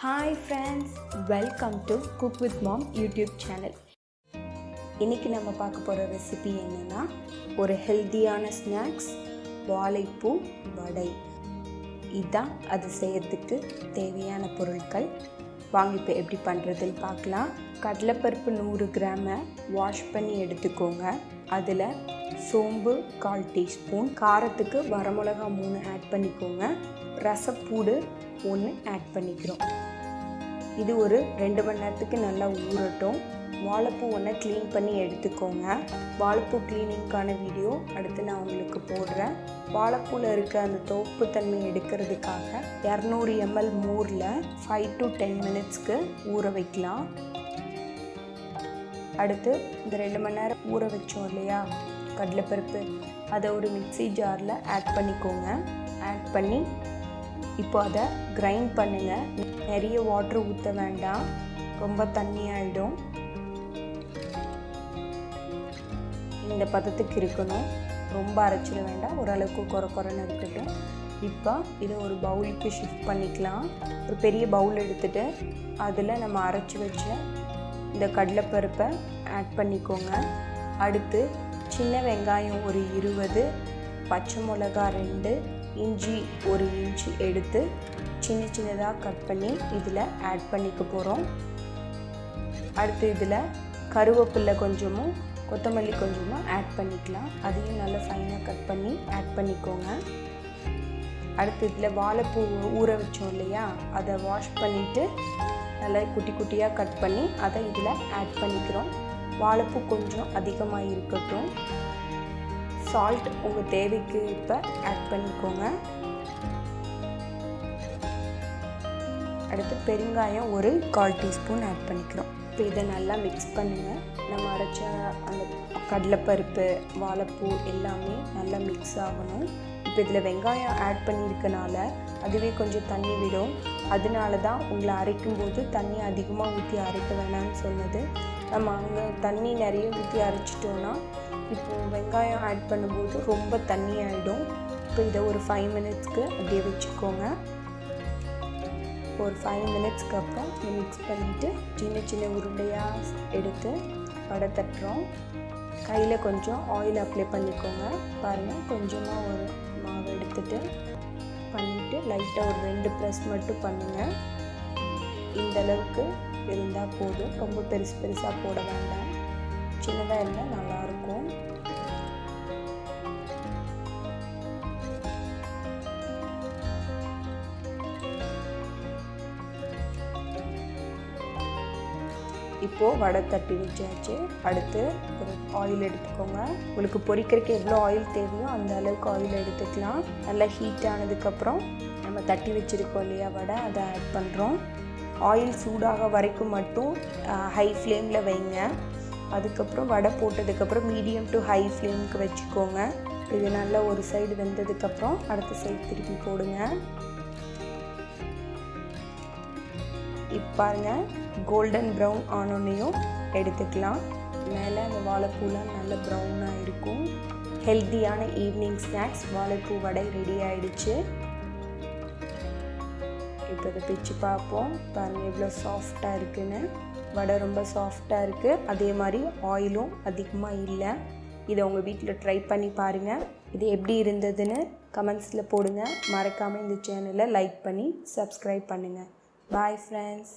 Hi friends, welcome to Cook with Mom YouTube channel. இன்னைக்கு நம்ம பார்க்க போற ரெசிபி என்னன்னா ஒரு ஹெல்தியான ஸ்நாக்ஸ் வாழைப்பூ வடை. இதான் அது செய்யறதுக்கு தேவையான பொருட்கள். வாங்க இப்போ எப்படி பண்றதுன்னு பார்க்கலாம். கடலைப்பருப்பு 100 கிராம் வாஷ் பண்ணி எடுத்துக்கோங்க. அதில் சோம்பு 1/4 டீஸ்பூன், காரத்துக்கு வரமிளகா 3 ஆட் பண்ணிக்கோங்க, ரசப்பூடு 1 ஆட் பண்ணிக்கிறோம். இது ஒரு 2 மணி நேரத்துக்கு நல்லா ஊறட்டும். வாழைப்பூ 1 க்ளீன் பண்ணி எடுத்துக்கோங்க. வாழைப்பூ க்ளீனிங்கான வீடியோ அடுத்து நான் உங்களுக்கு போடுறேன். வாழைப்பூவில் இருக்க அந்த தோப்பு தன்மை எடுக்கிறதுக்காக 200 ml மோரில் 5 to 10 மினிட்ஸ்க்கு ஊற வைக்கலாம். அடுத்து இந்த 2 மணி நேரம் ஊற வச்சோம் இல்லையா கடலைப்பருப்பு, அதை ஒரு மிக்ஸி ஜாரில் ஆட் பண்ணிக்கோங்க. ஆட் பண்ணி இப்போ அதை கிரைண்ட் பண்ணுங்கள். நிறைய வாட்டர் ஊற்ற வேண்டாம், ரொம்ப தண்ணி ஆகிடும். இந்த பதத்துக்கு இருக்கணும், ரொம்ப அரைச்சிட வேண்டாம், ஓரளவுக்கு குறைன்னு இருக்கட்டும். இப்போ இதை ஒரு பவுலுக்கு ஷிஃப்ட் பண்ணிக்கலாம். ஒரு பெரிய பவுல் எடுத்துகிட்டு அதில் நம்ம அரைச்சி வச்ச இந்த கடலைப்பருப்பை ஆட் பண்ணிக்கோங்க. அடுத்து சின்ன வெங்காயம் ஒரு 20, பச்சை மிளகா 2, இஞ்சி 1 இன்ச்சு எடுத்து சின்னதாக கட் பண்ணி இதில் ஆட் பண்ணிக்க போகிறோம். அடுத்து இதில் கருவேப்பிலை கொஞ்சமும் கொத்தமல்லி கொஞ்சமும் ஆட் பண்ணிக்கலாம். அதையும் நல்லா ஃபைனாக கட் பண்ணி ஆட் பண்ணிக்கோங்க. அடுத்து இதில் வாழைப்பூ ஊற வச்சோம் இல்லையா, அதை வாஷ் பண்ணிவிட்டு நல்லா குட்டி குட்டியாக கட் பண்ணி அதை இதில் ஆட் பண்ணிக்கிறோம். வாழைப்பூ கொஞ்சம் அதிகமாக இருக்கட்டும். சால்ட் உங்கள் தேவைக்கு இப்போ ஆட் பண்ணிக்கோங்க. அடுத்து பெருங்காயம் ஒரு 1/4 டீஸ்பூன் ஆட் பண்ணிக்கிறோம். இப்போ இதை நல்லா மிக்ஸ் பண்ணுங்கள். நம்ம அரைச்ச அந்த கடலைப்பருப்பு வாழைப்பூ எல்லாமே நல்லா மிக்ஸ் ஆகணும். இப்போ இதில் வெங்காயம் ஆட் பண்ணியிருக்கனால அதுவே கொஞ்சம் தண்ணி விடும். அதனால தான் உங்களை அரைக்கும்போது தண்ணி அதிகமாக ஊற்றி அரைக்க வேணாம்னு சொன்னது. நம்ம அங்கே தண்ணி நிறைய ஊற்றி அரைச்சிட்டோன்னா இப்போது வெங்காயம் ஆட் பண்ணும்போது ரொம்ப தண்ணி ஆகிடும். இப்போ இதை ஒரு 5 மினிட்ஸ்க்கு அப்படியே வச்சுக்கோங்க. ஒரு 5 மினிட்ஸ்க்கு அப்புறம் மிக்ஸ் பண்ணிவிட்டு சின்ன உருண்டையாக எடுத்து வடை தட்டுறோம். கையில் கொஞ்சம் ஆயில் அப்ளை பண்ணிக்கோங்க. பாருங்கள், கொஞ்சமாக ஒரு மாவு எடுத்துகிட்டு பண்ணிவிட்டு லைட்டாக ஒரு 2 ப்ரெஸ் மட்டும் பண்ணுங்கள். இந்த அளவுக்கு இருந்தால் போதும், ரொம்ப பெருசாக போட வேண்டாம், சின்னதாக இருந்தால் நல்லாயிருக்கும். இப்போது வடை தட்டி வச்சாச்சு. அடுத்து ஒரு ஆயில் எடுத்துக்கோங்க. உங்களுக்கு பொரிக்கிறதுக்கு எவ்வளோ ஆயில் தேவையோ அந்த அளவுக்கு ஆயில் எடுத்துக்கலாம். நல்லா ஹீட் ஆனதுக்கப்புறம் நம்ம தட்டி வச்சுருக்கோம் இல்லையா வடை, அதை ஆட் பண்ணுறோம். ஆயில் சூடாக வரைக்கும் மட்டும் ஹை ஃப்ளேமில் வைங்க. அதுக்கப்புறம் வடை போட்டதுக்கப்புறம் மீடியம் டு ஹை ஃப்ளேமுக்கு வச்சுக்கோங்க. இது நல்லா ஒரு சைடு வெந்ததுக்கப்புறம் அடுத்த சைடு திருப்பி போடுங்க. இப்போ பாருங்கள், கோல்டன் ப்ரௌன் ஆனோன்னையும் எடுத்துக்கலாம். மேலே அந்த வாழைப்பூலாம் நல்ல ப்ரௌனாக இருக்கும். ஹெல்த்தியான ஈவினிங் ஸ்நாக்ஸ் வாழைப்பூ வடை ரெடி ஆகிடுச்சு. இப்போ இதை பிச்சு பார்ப்போம். பாருங்கள் எவ்வளோ சாஃப்டாக இருக்குன்னு. வடை ரொம்ப சாஃப்டாக இருக்குது, அதே மாதிரி ஆயிலும் அதிகமாக இல்லை. இதை உங்கள் வீட்டில் ட்ரை பண்ணி பாருங்கள். இது எப்படி இருந்ததுன்னு கமெண்ட்ஸில் போடுங்க. மறக்காமல் இந்த சேனலை லைக் பண்ணி சப்ஸ்கிரைப் பண்ணுங்கள். Bye friends.